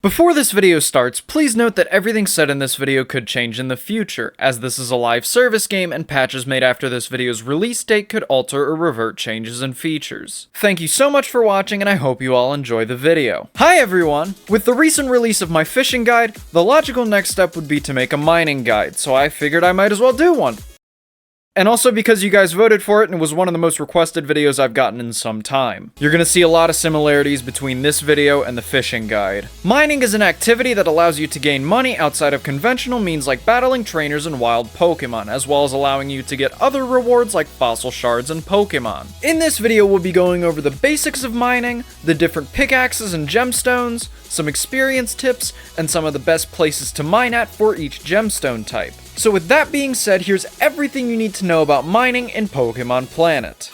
Before this video starts, please note that everything said in this video could change in the future, as this is a live service game and patches made after this video's release date could alter or revert changes and features. Thank you so much for watching and I hope you all enjoy the video. Hi everyone! With the recent release of my fishing guide, the logical next step would be to make a mining guide, so I figured I might as well do one. And also because you guys voted for it and it was one of the most requested videos I've gotten in some time. You're gonna see a lot of similarities between this video and the fishing guide. Mining is an activity that allows you to gain money outside of conventional means like battling trainers and wild Pokemon, as well as allowing you to get other rewards like fossil shards and Pokemon. In this video we'll be going over the basics of mining, the different pickaxes and gemstones, some experience tips, and some of the best places to mine at for each gemstone type. So with that being said, here's everything you need to know about mining in Pokemon Planet.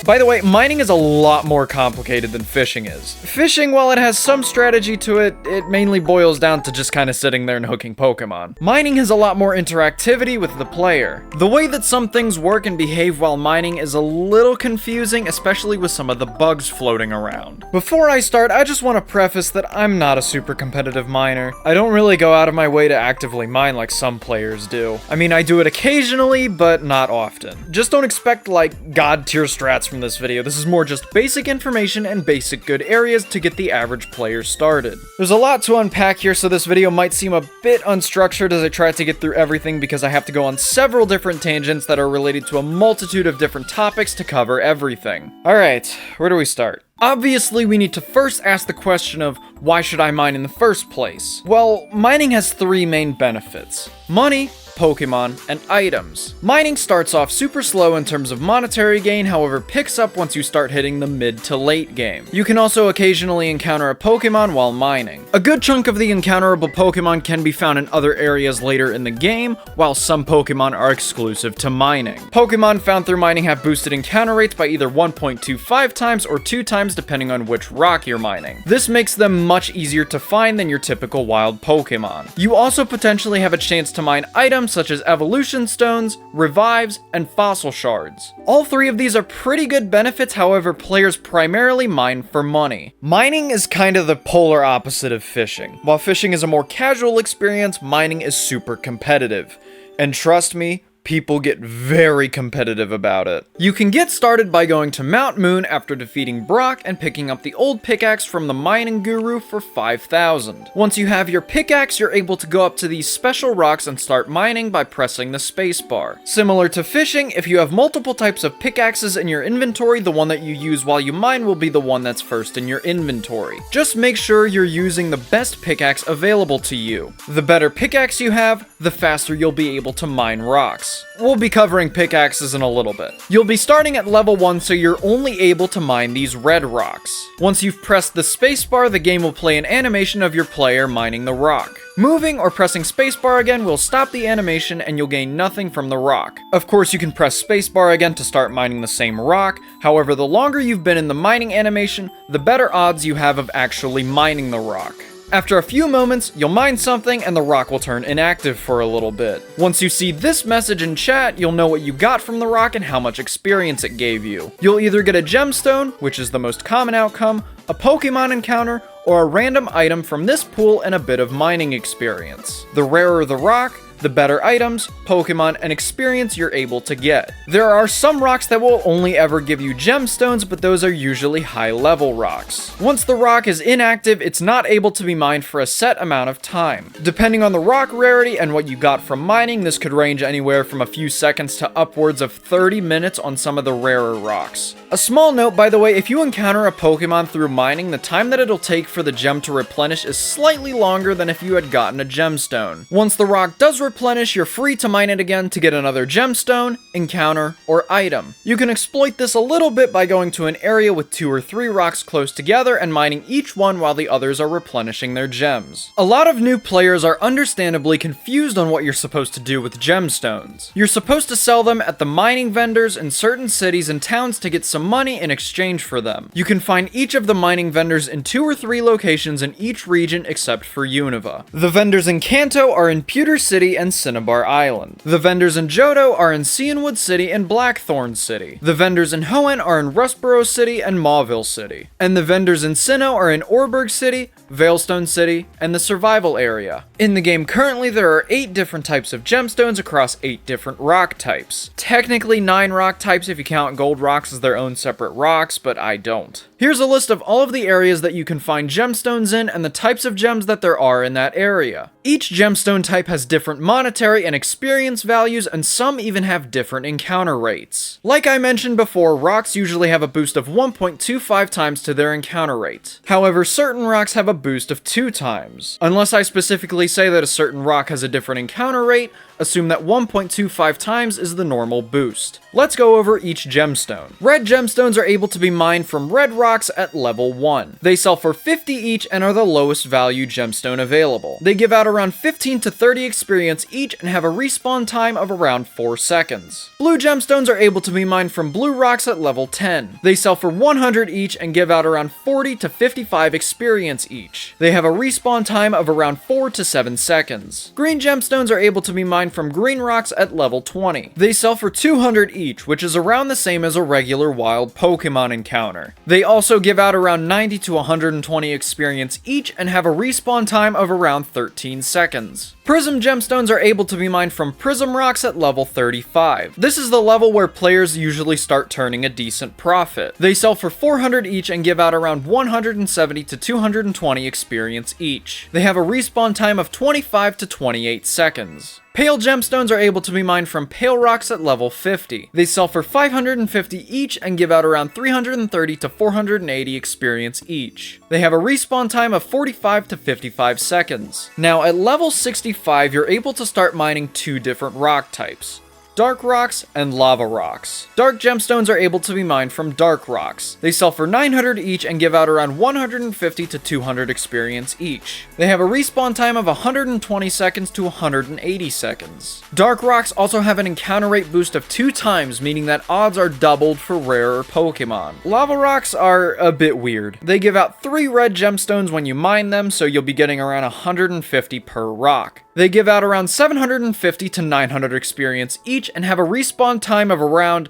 By the way, mining is a lot more complicated than fishing is. Fishing, while it has some strategy to it, it mainly boils down to just kind of sitting there and hooking Pokemon. Mining has a lot more interactivity with the player. The way that some things work and behave while mining is a little confusing, especially with some of the bugs floating around. Before I start, I just want to preface that I'm not a super competitive miner. I don't really go out of my way to actively mine like some players do. I mean, I do it occasionally, but not often. Just don't expect like god tier strats from this video. This is more just basic information and basic good areas to get the average player started. There's a lot to unpack here, so this video might seem a bit unstructured as I try to get through everything because I have to go on several different tangents that are related to a multitude of different topics to cover everything. Alright, where do we start? Obviously, we need to first ask the question of, why should I mine in the first place? Well, mining has three main benefits: money, Pokemon, and items. Mining starts off super slow in terms of monetary gain, however picks up once you start hitting the mid to late game. You can also occasionally encounter a Pokemon while mining. A good chunk of the encounterable Pokemon can be found in other areas later in the game, while some Pokemon are exclusive to mining. Pokemon found through mining have boosted encounter rates by either 1.25 times or 2 times depending on which rock you're mining. This makes them much easier to find than your typical wild Pokemon. You also potentially have a chance to mine items such as evolution stones, revives, and fossil shards. All three of these are pretty good benefits, however players primarily mine for money. Mining is kind of the polar opposite of fishing. While fishing is a more casual experience, mining is super competitive. And trust me, people get very competitive about it. You can get started by going to Mount Moon after defeating Brock and picking up the old pickaxe from the mining guru for 5,000. Once you have your pickaxe, you're able to go up to these special rocks and start mining by pressing the spacebar. Similar to fishing, if you have multiple types of pickaxes in your inventory, the one that you use while you mine will be the one that's first in your inventory. Just make sure you're using the best pickaxe available to you. The better pickaxe you have, the faster you'll be able to mine rocks. We'll be covering pickaxes in a little bit. You'll be starting at level 1, so you're only able to mine these red rocks. Once you've pressed the spacebar, the game will play an animation of your player mining the rock. Moving or pressing spacebar again will stop the animation and you'll gain nothing from the rock. Of course, you can press spacebar again to start mining the same rock, however the longer you've been in the mining animation, the better odds you have of actually mining the rock. After a few moments, you'll mine something and the rock will turn inactive for a little bit. Once you see this message in chat, you'll know what you got from the rock and how much experience it gave you. You'll either get a gemstone, which is the most common outcome, a Pokemon encounter, or a random item from this pool and a bit of mining experience. The rarer the rock, the better items, Pokemon, and experience you're able to get. There are some rocks that will only ever give you gemstones, but those are usually high-level rocks. Once the rock is inactive, it's not able to be mined for a set amount of time. Depending on the rock rarity and what you got from mining, this could range anywhere from a few seconds to upwards of 30 minutes on some of the rarer rocks. A small note, by the way, if you encounter a Pokemon through mining, the time that it'll take for the gem to replenish is slightly longer than if you had gotten a gemstone. Once the rock does replenish, you're free to mine it again to get another gemstone, encounter, or item. You can exploit this a little bit by going to an area with 2 or 3 rocks close together and mining each one while the others are replenishing their gems. A lot of new players are understandably confused on what you're supposed to do with gemstones. You're supposed to sell them at the mining vendors in certain cities and towns to get some money in exchange for them. You can find each of the mining vendors in 2 or 3 locations in each region except for Unova. The vendors in Kanto are in Pewter City City and Cinnabar Island. The vendors in Johto are in Cianwood City and Blackthorn City. The vendors in Hoenn are in Rustboro City and Mauville City. And the vendors in Sinnoh are in Orberg City, Veilstone City, and the Survival Area. In the game currently, there are 8 different types of gemstones across 8 different rock types. Technically 9 rock types if you count gold rocks as their own separate rocks, but I don't. Here's a list of all of the areas that you can find gemstones in and the types of gems that there are in that area. Each gemstone type has different monetary and experience values, and some even have different encounter rates. Like I mentioned before, rocks usually have a boost of 1.25 times to their encounter rate. However, certain rocks have a boost of 2 times. Unless I specifically say that a certain rock has a different encounter rate, assume that 1.25 times is the normal boost. Let's go over each gemstone. Red gemstones are able to be mined from red rocks at level 1. They sell for 50 each and are the lowest value gemstone available. They give out around 15 to 30 experience each and have a respawn time of around 4 seconds. Blue gemstones are able to be mined from blue rocks at level 10. They sell for 100 each and give out around 40 to 55 experience each. They have a respawn time of around 4 to 7 seconds. Green gemstones are able to be mined from green rocks at level 20. They sell for 200 each, which is around the same as a regular wild Pokemon encounter. They also give out around 90 to 120 experience each and have a respawn time of around 13 seconds. Prism gemstones are able to be mined from prism rocks at level 35. This is the level where players usually start turning a decent profit. They sell for 400 each and give out around 170 to 220 experience each. They have a respawn time of 25 to 28 seconds. Pale gemstones are able to be mined from pale rocks at level 50. They sell for 550 each and give out around 330 to 480 experience each. They have a respawn time of 45 to 55 seconds. Now at level 65, you're able to start mining 2 different rock types: dark rocks and lava rocks. Dark gemstones are able to be mined from dark rocks. They sell for 900 each and give out around 150 to 200 experience each. They have a respawn time of 120 seconds to 180 seconds. Dark rocks also have an encounter rate boost of 2 times, meaning that odds are doubled for rarer Pokemon. Lava rocks are a bit weird. They give out 3 red gemstones when you mine them, so you'll be getting around 150 per rock. They give out around 750 to 900 experience each and have a respawn time of around...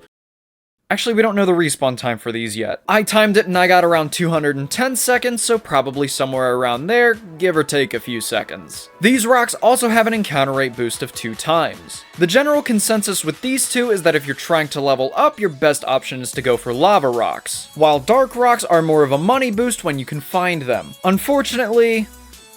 Actually, we don't know the respawn time for these yet. I timed it and I got around 210 seconds, so probably somewhere around there, give or take a few seconds. These rocks also have an encounter rate boost of 2 times. The general consensus with these two is that if you're trying to level up, your best option is to go for lava rocks, while dark rocks are more of a money boost when you can find them. Unfortunately,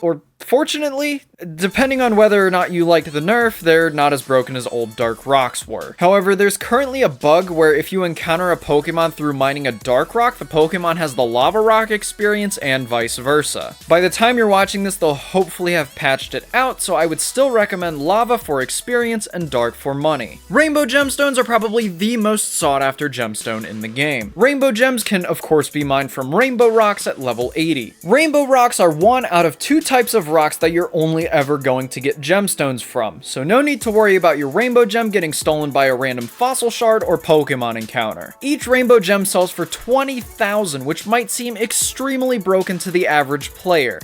or fortunately, depending on whether or not you liked the nerf, they're not as broken as old dark rocks were. However, there's currently a bug where if you encounter a Pokemon through mining a dark rock, the Pokemon has the lava rock experience and vice versa. By the time you're watching this, they'll hopefully have patched it out, so I would still recommend lava for experience and dark for money. Rainbow gemstones are probably the most sought after gemstone in the game. Rainbow gems can of course be mined from rainbow rocks at level 80. Rainbow rocks are one out of 2 types of rocks that you're only ever going to get gemstones from, so no need to worry about your rainbow gem getting stolen by a random fossil shard or Pokemon encounter. Each rainbow gem sells for 20,000, which might seem extremely broken to the average player.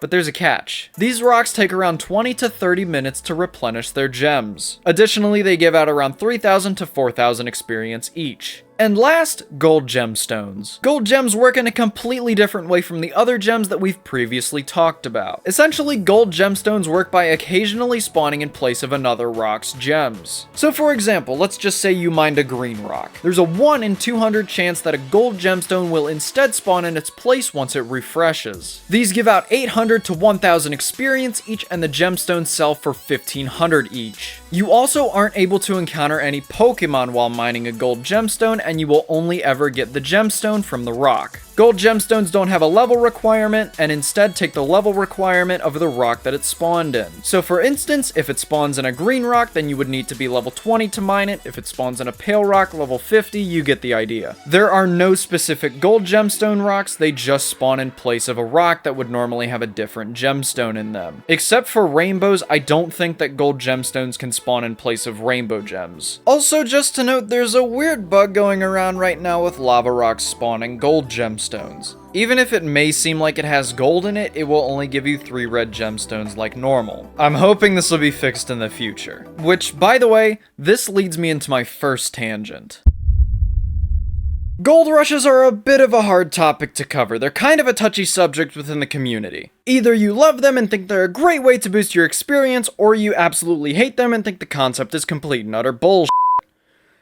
But there's a catch. These rocks take around 20 to 30 minutes to replenish their gems. Additionally, they give out around 3,000 to 4,000 experience each. And last, gold gemstones. Gold gems work in a completely different way from the other gems that we've previously talked about. Essentially, gold gemstones work by occasionally spawning in place of another rock's gems. So for example, let's just say you mined a green rock. There's a 1 in 200 chance that a gold gemstone will instead spawn in its place once it refreshes. These give out 800 to 1,000 experience each, and the gemstones sell for 1,500 each. You also aren't able to encounter any Pokemon while mining a gold gemstone, and you will only ever get the gemstone from the rock. Gold gemstones don't have a level requirement, and instead take the level requirement of the rock that it spawned in. So for instance, if it spawns in a green rock, then you would need to be level 20 to mine it. If it spawns in a pale rock, level 50, you get the idea. There are no specific gold gemstone rocks, they just spawn in place of a rock that would normally have a different gemstone in them. Except for rainbows, I don't think that gold gemstones can spawn in place of rainbow gems. Also, just to note, there's a weird bug going around right now with lava rocks spawning gold gemstones. gemstones. Even if it may seem like it has gold in it, it will only give you 3 red gemstones like normal. I'm hoping this will be fixed in the future. Which, by the way, this leads me into my first tangent. Gold rushes are a bit of a hard topic to cover. They're kind of a touchy subject within the community. Either you love them and think they're a great way to boost your experience, or you absolutely hate them and think the concept is complete and utter bullshit.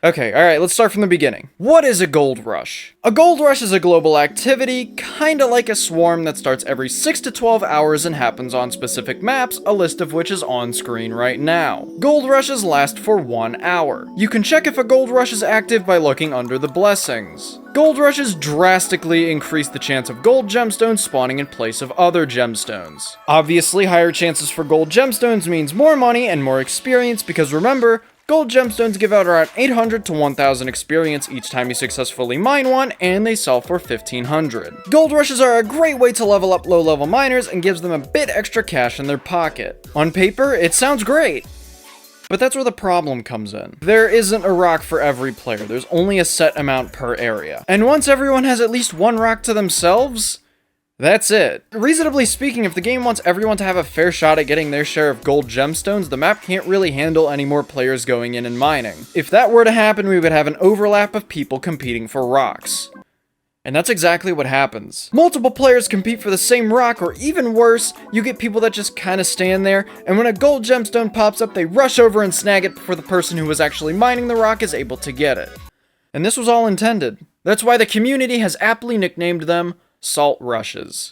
Okay, alright, let's start from the beginning. What is a gold rush? A gold rush is a global activity, kinda like a swarm that starts every 6 to 12 hours and happens on specific maps, a list of which is on screen right now. Gold rushes last for 1 hour. You can check if a gold rush is active by looking under the blessings. Gold rushes drastically increase the chance of gold gemstones spawning in place of other gemstones. Obviously, higher chances for gold gemstones means more money and more experience because remember, gold gemstones give out around 800 to 1000 experience each time you successfully mine one, and they sell for 1500. Gold rushes are a great way to level up low-level miners and gives them a bit extra cash in their pocket. On paper, it sounds great. But that's where the problem comes in. There isn't a rock for every player, there's only a set amount per area. And once everyone has at least one rock to themselves, that's it. Reasonably speaking, if the game wants everyone to have a fair shot at getting their share of gold gemstones, the map can't really handle any more players going in and mining. If that were to happen, we would have an overlap of people competing for rocks. And that's exactly what happens. Multiple players compete for the same rock, or even worse, you get people that just kinda stand there, and when a gold gemstone pops up, they rush over and snag it before the person who was actually mining the rock is able to get it. And this was all intended. That's why the community has aptly nicknamed them salt rushes.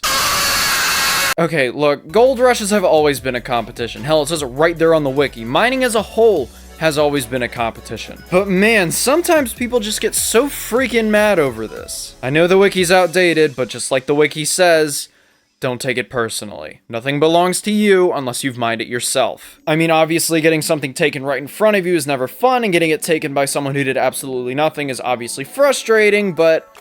Okay, look, gold rushes have always been a competition. Hell, it says it right there on the wiki. Mining as a whole has always been a competition. But man, sometimes people just get so freaking mad over this. I know the wiki's outdated, but just like the wiki says, don't take it personally. Nothing belongs to you unless you've mined it yourself. I mean, obviously getting something taken right in front of you is never fun, and getting it taken by someone who did absolutely nothing is obviously frustrating, but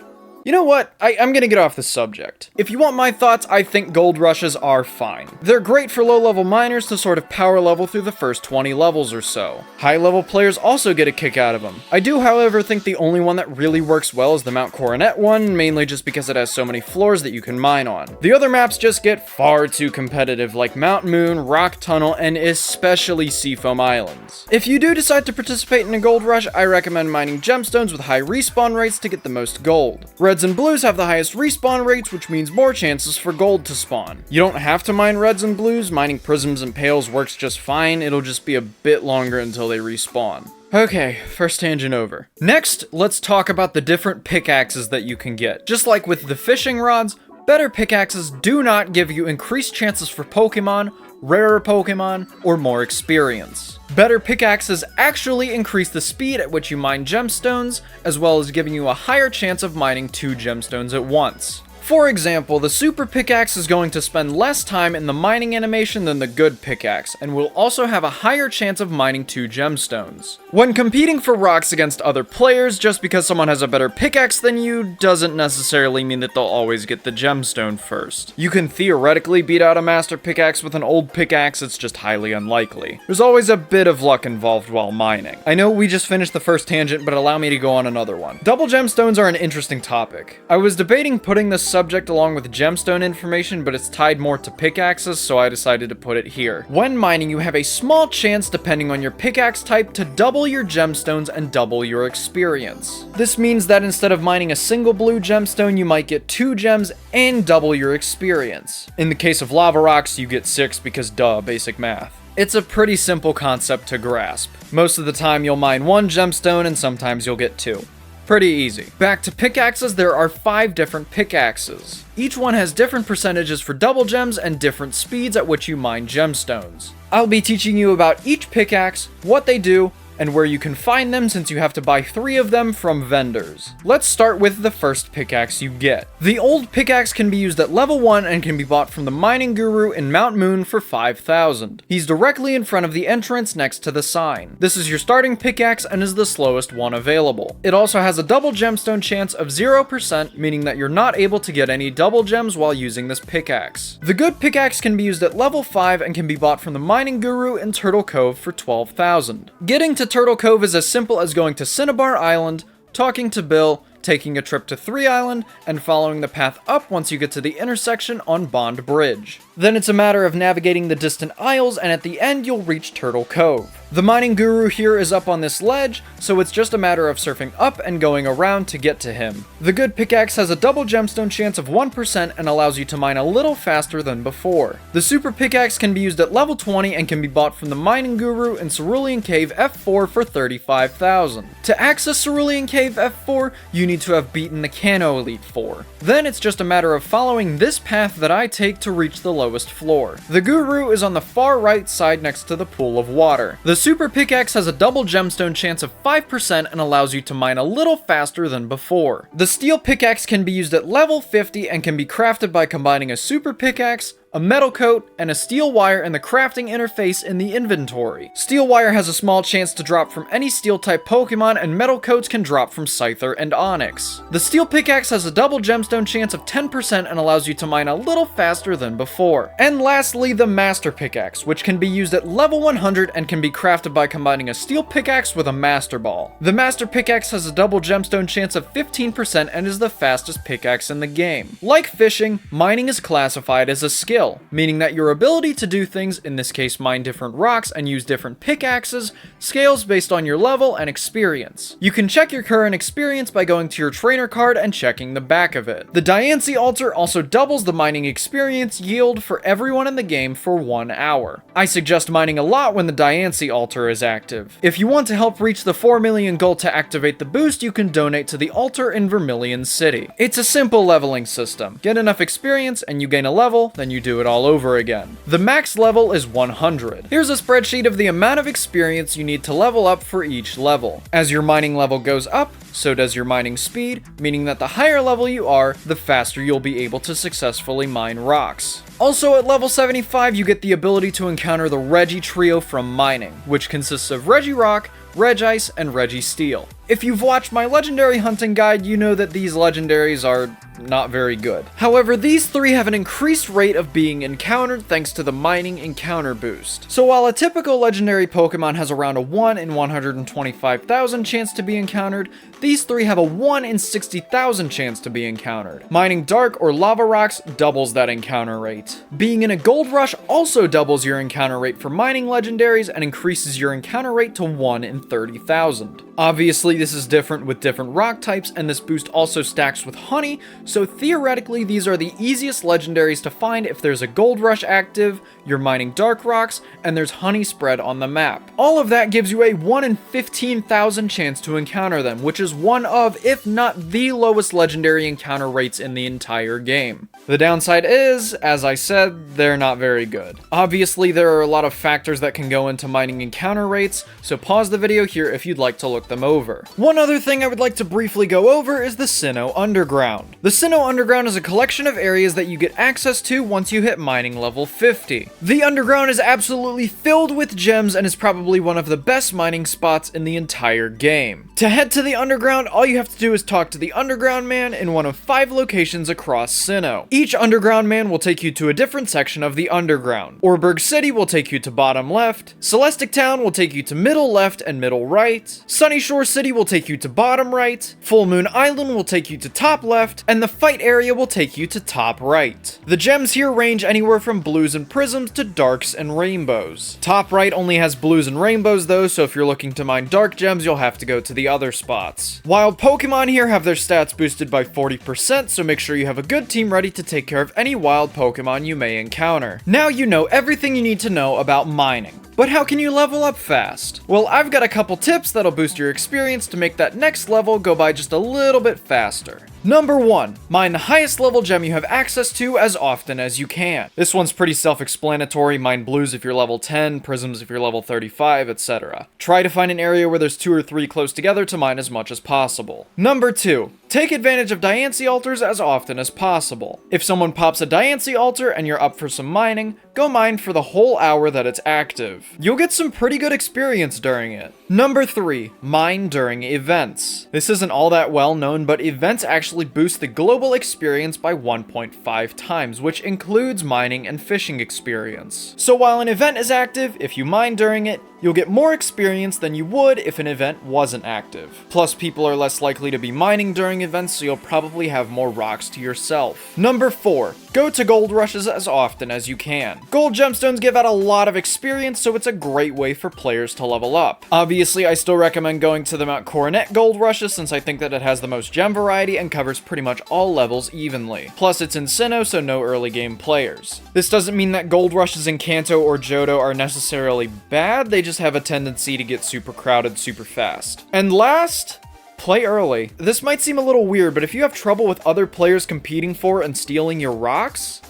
you know what? I'm gonna get off this subject. If you want my thoughts, I think gold rushes are fine. They're great for low-level miners to sort of power level through the first 20 levels or so. High-level players also get a kick out of them. I do, however, think the only one that really works well is the Mount Coronet one, mainly just because it has so many floors that you can mine on. The other maps just get far too competitive, like Mount Moon, Rock Tunnel, and especially Seafoam Islands. If you do decide to participate in a gold rush, I recommend mining gemstones with high respawn rates to get the most gold. Reds and blues have the highest respawn rates, which means more chances for gold to spawn. You don't have to mine reds and blues, mining prisms and pales works just fine, it'll just be a bit longer until they respawn. Okay, first tangent over. Next, let's talk about the different pickaxes that you can get. Just like with the fishing rods, better pickaxes do not give you increased chances for Pokemon, rarer Pokemon, or more experience. Better pickaxes actually increase the speed at which you mine gemstones, as well as giving you a higher chance of mining 2 gemstones at once. For example, the super pickaxe is going to spend less time in the mining animation than the good pickaxe, and will also have a higher chance of mining 2 gemstones. When competing for rocks against other players, just because someone has a better pickaxe than you doesn't necessarily mean that they'll always get the gemstone first. You can theoretically beat out a master pickaxe with an old pickaxe, it's just highly unlikely. There's always a bit of luck involved while mining. I know we just finished the first tangent, but allow me to go on another one. Double gemstones are an interesting topic. I was debating putting this subject along with gemstone information, but it's tied more to pickaxes, so I decided to put it here. When mining, you have a small chance, depending on your pickaxe type, to double your gemstones and double your experience. This means that instead of mining a single blue gemstone, you might get 2 gems and double your experience. In the case of lava rocks, you get 6 because duh, basic math. It's a pretty simple concept to grasp. Most of the time you'll mine 1 gemstone and sometimes you'll get 2. Pretty easy. Back to pickaxes, there are 5 different pickaxes. Each one has different percentages for double gems and different speeds at which you mine gemstones. I'll be teaching you about each pickaxe, what they do, and where you can find them since you have to buy 3 of them from vendors. Let's start with the first pickaxe you get. The old pickaxe can be used at level 1 and can be bought from the mining guru in Mount Moon for 5,000. He's directly in front of the entrance next to the sign. This is your starting pickaxe and is the slowest one available. It also has a double gemstone chance of 0%, meaning that you're not able to get any double gems while using this pickaxe. The good pickaxe can be used at level 5 and can be bought from the mining guru in Turtle Cove for 12,000. Getting to Turtle Cove is as simple as going to Cinnabar Island, talking to Bill, taking a trip to 3 Island, and following the path up once you get to the intersection on Bond Bridge. Then it's a matter of navigating the distant isles, and at the end you'll reach Turtle Cove. The mining guru here is up on this ledge, so it's just a matter of surfing up and going around to get to him. The good pickaxe has a double gemstone chance of 1% and allows you to mine a little faster than before. The super pickaxe can be used at level 20 and can be bought from the mining guru in Cerulean Cave F4 for 35,000. To access Cerulean Cave F4, you need to have beaten the Cano Elite 4. Then it's just a matter of following this path that I take to reach the lowest floor. The guru is on the far right side next to the pool of water. The super pickaxe has a double gemstone chance of 5% and allows you to mine a little faster than before. The steel pickaxe can be used at level 50 and can be crafted by combining a super pickaxe, a metal coat, and a steel wire in the crafting interface in the inventory. Steel wire has a small chance to drop from any steel type Pokemon, and metal coats can drop from Scyther and Onyx. The steel pickaxe has a double gemstone chance of 10% and allows you to mine a little faster than before. And lastly, the master pickaxe, which can be used at level 100 and can be crafted by combining a steel pickaxe with a master ball. The master pickaxe has a double gemstone chance of 15% and is the fastest pickaxe in the game. Like fishing, mining is classified as a skill, meaning that your ability to do things, in this case mine different rocks and use different pickaxes, scales based on your level and experience. You can check your current experience by going to your trainer card and checking the back of it. The Diancie altar also doubles the mining experience yield for everyone in the game for 1 hour. I suggest mining a lot when the Diancie altar is active. If you want to help reach the 4 million goal to activate the boost, you can donate to the altar in Vermilion City. It's a simple leveling system. Get enough experience and you gain a level, then you do it all over again. The max level is 100. Here's a spreadsheet of the amount of experience you need to level up for each level. As your mining level goes up, so does your mining speed, meaning that the higher level you are, the faster you'll be able to successfully mine rocks. Also at level 75, you get the ability to encounter the Regi Trio from Mining, which consists of Regirock, Regice, and Registeel. If you've watched my legendary hunting guide, you know that these legendaries are not very good. However, these three have an increased rate of being encountered thanks to the mining encounter boost. So while a typical legendary Pokemon has around a 1 in 125,000 chance to be encountered, these three have a 1 in 60,000 chance to be encountered. Mining dark or lava rocks doubles that encounter rate. Being in a gold rush also doubles your encounter rate for mining legendaries and increases your encounter rate to 1 in 30,000. Obviously, this is different with different rock types, and this boost also stacks with honey, so theoretically these are the easiest legendaries to find if there's a gold rush active, you're mining dark rocks, and there's honey spread on the map. All of that gives you a 1 in 15,000 chance to encounter them, which is one of, if not the lowest legendary encounter rates in the entire game. The downside is, as I said, they're not very good. Obviously, there are a lot of factors that can go into mining encounter rates, so pause the video here if you'd like to look them over. One other thing I would like to briefly go over is the Sinnoh Underground. The Sinnoh Underground is a collection of areas that you get access to once you hit mining level 50. The Underground is absolutely filled with gems and is probably one of the best mining spots in the entire game. To head to the Underground, all you have to do is talk to the Underground Man in one of 5 locations across Sinnoh. Each Underground Man will take you to a different section of the Underground. Orberg City will take you to bottom left, Celestic Town will take you to middle left and middle right, Sunny Shore City will take you to bottom right, Full Moon Island will take you to top left, and the fight area will take you to top right. The gems here range anywhere from blues and prisms to darks and rainbows. Top right only has blues and rainbows though, so if you're looking to mine dark gems, you'll have to go to the other spots. Wild Pokemon here have their stats boosted by 40%, so make sure you have a good team ready to take care of any wild Pokemon you may encounter. Now you know everything you need to know about mining. But how can you level up fast? Well, I've got a couple tips that'll boost your experience to make that next level go by just a little bit faster. Number 1, mine the highest level gem you have access to as often as you can. This one's pretty self-explanatory. Mine blues if you're level 10, prisms if you're level 35, etc. Try to find an area where there's 2 or 3 close together to mine as much as possible. Number 2, take advantage of Diancie altars as often as possible. If someone pops a Diancie altar and you're up for some mining, go mine for the whole hour that it's active. You'll get some pretty good experience during it. Number 3, mine during events. This isn't all that well known, but events actually boost the global experience by 1.5 times, which includes mining and fishing experience. So while an event is active, if you mine during it, You'll get more experience than you would if an event wasn't active. Plus, people are less likely to be mining during events, so you'll probably have more rocks to yourself. Number 4, go to gold rushes as often as you can. Gold gemstones give out a lot of experience, so it's a great way for players to level up. Obviously, I still recommend going to the Mount Coronet gold rushes since I think that it has the most gem variety and covers pretty much all levels evenly. Plus, it's in Sinnoh, so no early game players. This doesn't mean that gold rushes in Kanto or Johto are necessarily bad, they just have a tendency to get super crowded super fast. And last, play early. This might seem a little weird, but if you have trouble with other players competing for and stealing your rocks,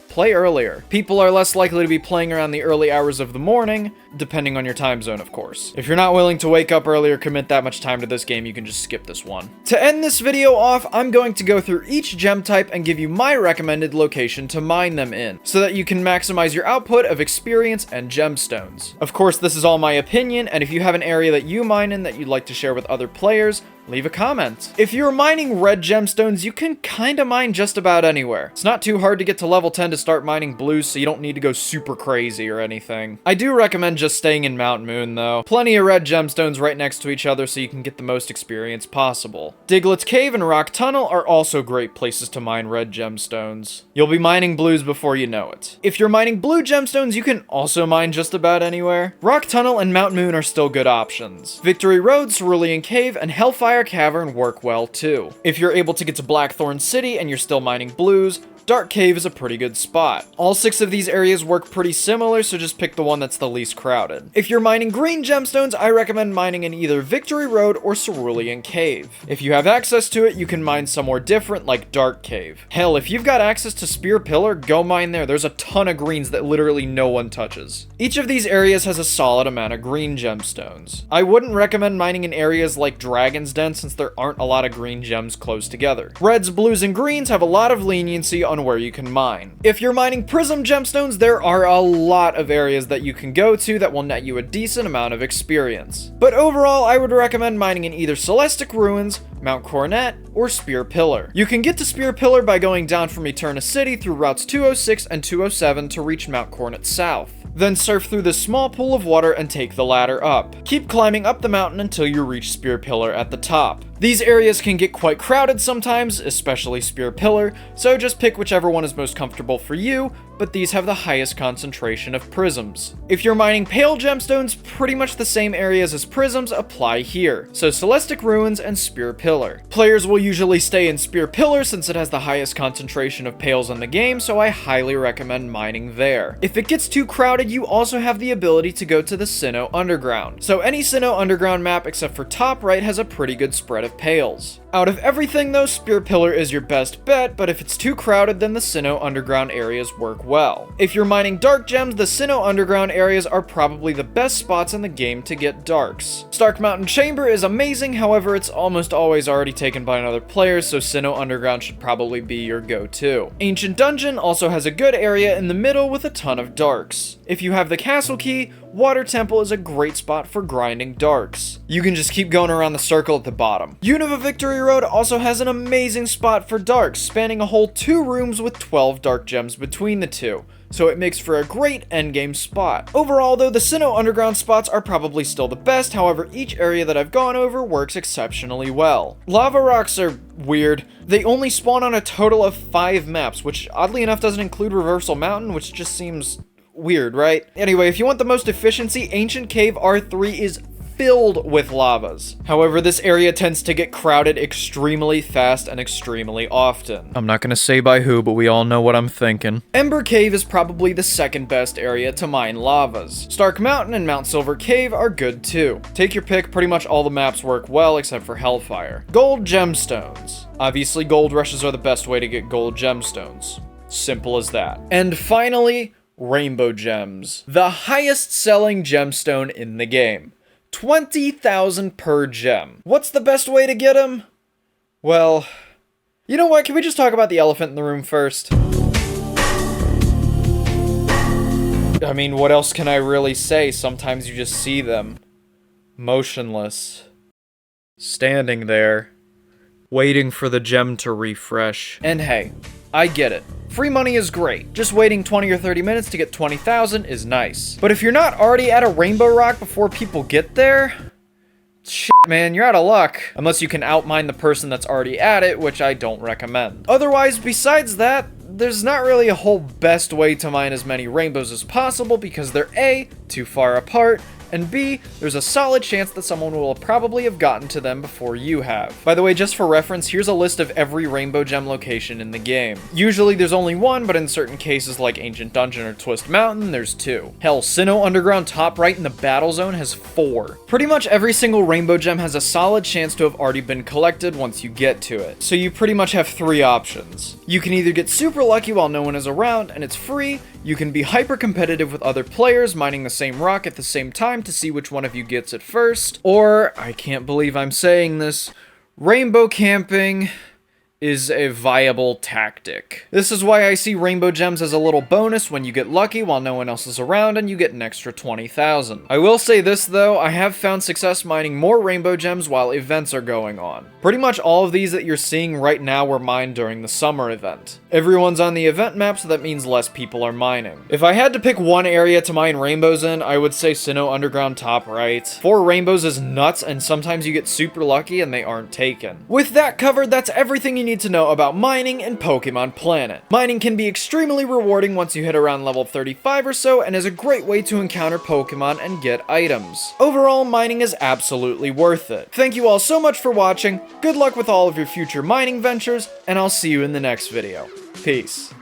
play earlier. People are less likely to be playing around the early hours of the morning, depending on your time zone, of course. If you're not willing to wake up early or commit that much time to this game, you can just skip this one. To end this video off, I'm going to go through each gem type and give you my recommended location to mine them in, so that you can maximize your output of experience and gemstones. Of course, this is all my opinion, and if you have an area that you mine in that you'd like to share with other players, leave a comment. If you're mining red gemstones, you can kinda mine just about anywhere. It's not too hard to get to level 10 to start mining blues, so you don't need to go super crazy or anything. I do recommend just staying in Mount Moon though. Plenty of red gemstones right next to each other so you can get the most experience possible. Diglett's Cave and Rock Tunnel are also great places to mine red gemstones. You'll be mining blues before you know it. If you're mining blue gemstones, you can also mine just about anywhere. Rock Tunnel and Mount Moon are still good options. Victory Road, Cerulean Cave, and Hellfire Cavern work well too. If you're able to get to Blackthorn City and you're still mining blues, Dark Cave is a pretty good spot. All 6 of these areas work pretty similar, so just pick the one that's the least crowded. If you're mining green gemstones, I recommend mining in either Victory Road or Cerulean Cave. If you have access to it, you can mine somewhere different like Dark Cave. Hell, if you've got access to Spear Pillar, go mine there. There's a ton of greens that literally no one touches. Each of these areas has a solid amount of green gemstones. I wouldn't recommend mining in areas like Dragon's Den since there aren't a lot of green gems close together. Reds, blues, and greens have a lot of leniency on where you can mine. If you're mining Prism Gemstones, there are a lot of areas that you can go to that will net you a decent amount of experience. But overall, I would recommend mining in either Celestic Ruins, Mount Coronet, or Spear Pillar. You can get to Spear Pillar by going down from Eterna City through routes 206 and 207 to reach Mount Coronet South. Then surf through this small pool of water and take the ladder up. Keep climbing up the mountain until you reach Spear Pillar at the top. These areas can get quite crowded sometimes, especially Spear Pillar, so just pick whichever one is most comfortable for you, but these have the highest concentration of prisms. If you're mining pale gemstones, pretty much the same areas as prisms apply here, so Celestic Ruins and Spear Pillar. Players will usually stay in Spear Pillar since it has the highest concentration of pales in the game, so I highly recommend mining there. If it gets too crowded, you also have the ability to go to the Sinnoh Underground. So any Sinnoh Underground map except for top right has a pretty good spread of pales. Out of everything though, Spear Pillar is your best bet, but if it's too crowded, then the Sinnoh Underground areas work well. If you're mining dark gems, the Sinnoh Underground areas are probably the best spots in the game to get darks. Stark Mountain Chamber is amazing, however it's almost always already taken by another player, so Sinnoh Underground should probably be your go-to. Ancient Dungeon also has a good area in the middle with a ton of darks. If you have the castle key, Water Temple is a great spot for grinding darks. You can just keep going around the circle at the bottom. Unova Victory Road also has an amazing spot for darks, spanning a whole 2 rooms with 12 dark gems between the 2. So it makes for a great endgame spot. Overall though, the Sinnoh Underground spots are probably still the best, however each area that I've gone over works exceptionally well. Lava rocks are weird. They only spawn on a total of 5 maps, which oddly enough doesn't include Reversal Mountain, which just seems weird, right? Anyway, if you want the most efficiency, Ancient Cave R3 is filled with lavas. However, this area tends to get crowded extremely fast and extremely often. I'm not gonna say by who, but we all know what I'm thinking. Ember Cave is probably the second best area to mine lavas. Stark Mountain and Mount Silver Cave are good too. Take your pick, pretty much all the maps work well except for Hellfire. Gold Gemstones. Obviously, gold rushes are the best way to get gold gemstones. Simple as that. And finally, Rainbow Gems. The highest selling gemstone in the game. 20,000 per gem. What's the best way to get them? Well, you know what? Can we just talk about the elephant in the room first? I mean, what else can I really say? Sometimes you just see them. Motionless. Standing there. Waiting for the gem to refresh. And hey, I get it. Free money is great. Just waiting 20 or 30 minutes to get 20,000 is nice. But if you're not already at a rainbow rock before people get there, shit, man, you're out of luck. Unless you can outmine the person that's already at it, which I don't recommend. Otherwise, besides that, there's not really a whole best way to mine as many rainbows as possible because they're A, too far apart, and B, there's a solid chance that someone will probably have gotten to them before you have. By the way, just for reference, here's a list of every rainbow gem location in the game. Usually there's only one, but in certain cases like Ancient Dungeon or Twist Mountain, there's 2. Hell, Sinnoh Underground top right in the battle zone has 4. Pretty much every single rainbow gem has a solid chance to have already been collected once you get to it. So you pretty much have 3 options. You can either get super lucky while no one is around and it's free, you can be hyper competitive with other players mining the same rock at the same time to see which one of you gets it first, or, I can't believe I'm saying this, rainbow camping is a viable tactic. This is why I see rainbow gems as a little bonus when you get lucky while no one else is around and you get an extra 20,000. I will say this though, I have found success mining more rainbow gems while events are going on. Pretty much all of these that you're seeing right now were mined during the summer event. Everyone's on the event map, so that means less people are mining. If I had to pick one area to mine rainbows in, I would say Sinnoh Underground top right. 4 rainbows is nuts, and sometimes you get super lucky and they aren't taken. With that covered, that's everything you need to know about mining in Pokemon Planet. Mining can be extremely rewarding once you hit around level 35 or so, and is a great way to encounter Pokemon and get items. Overall, mining is absolutely worth it. Thank you all so much for watching, good luck with all of your future mining ventures, and I'll see you in the next video. Peace.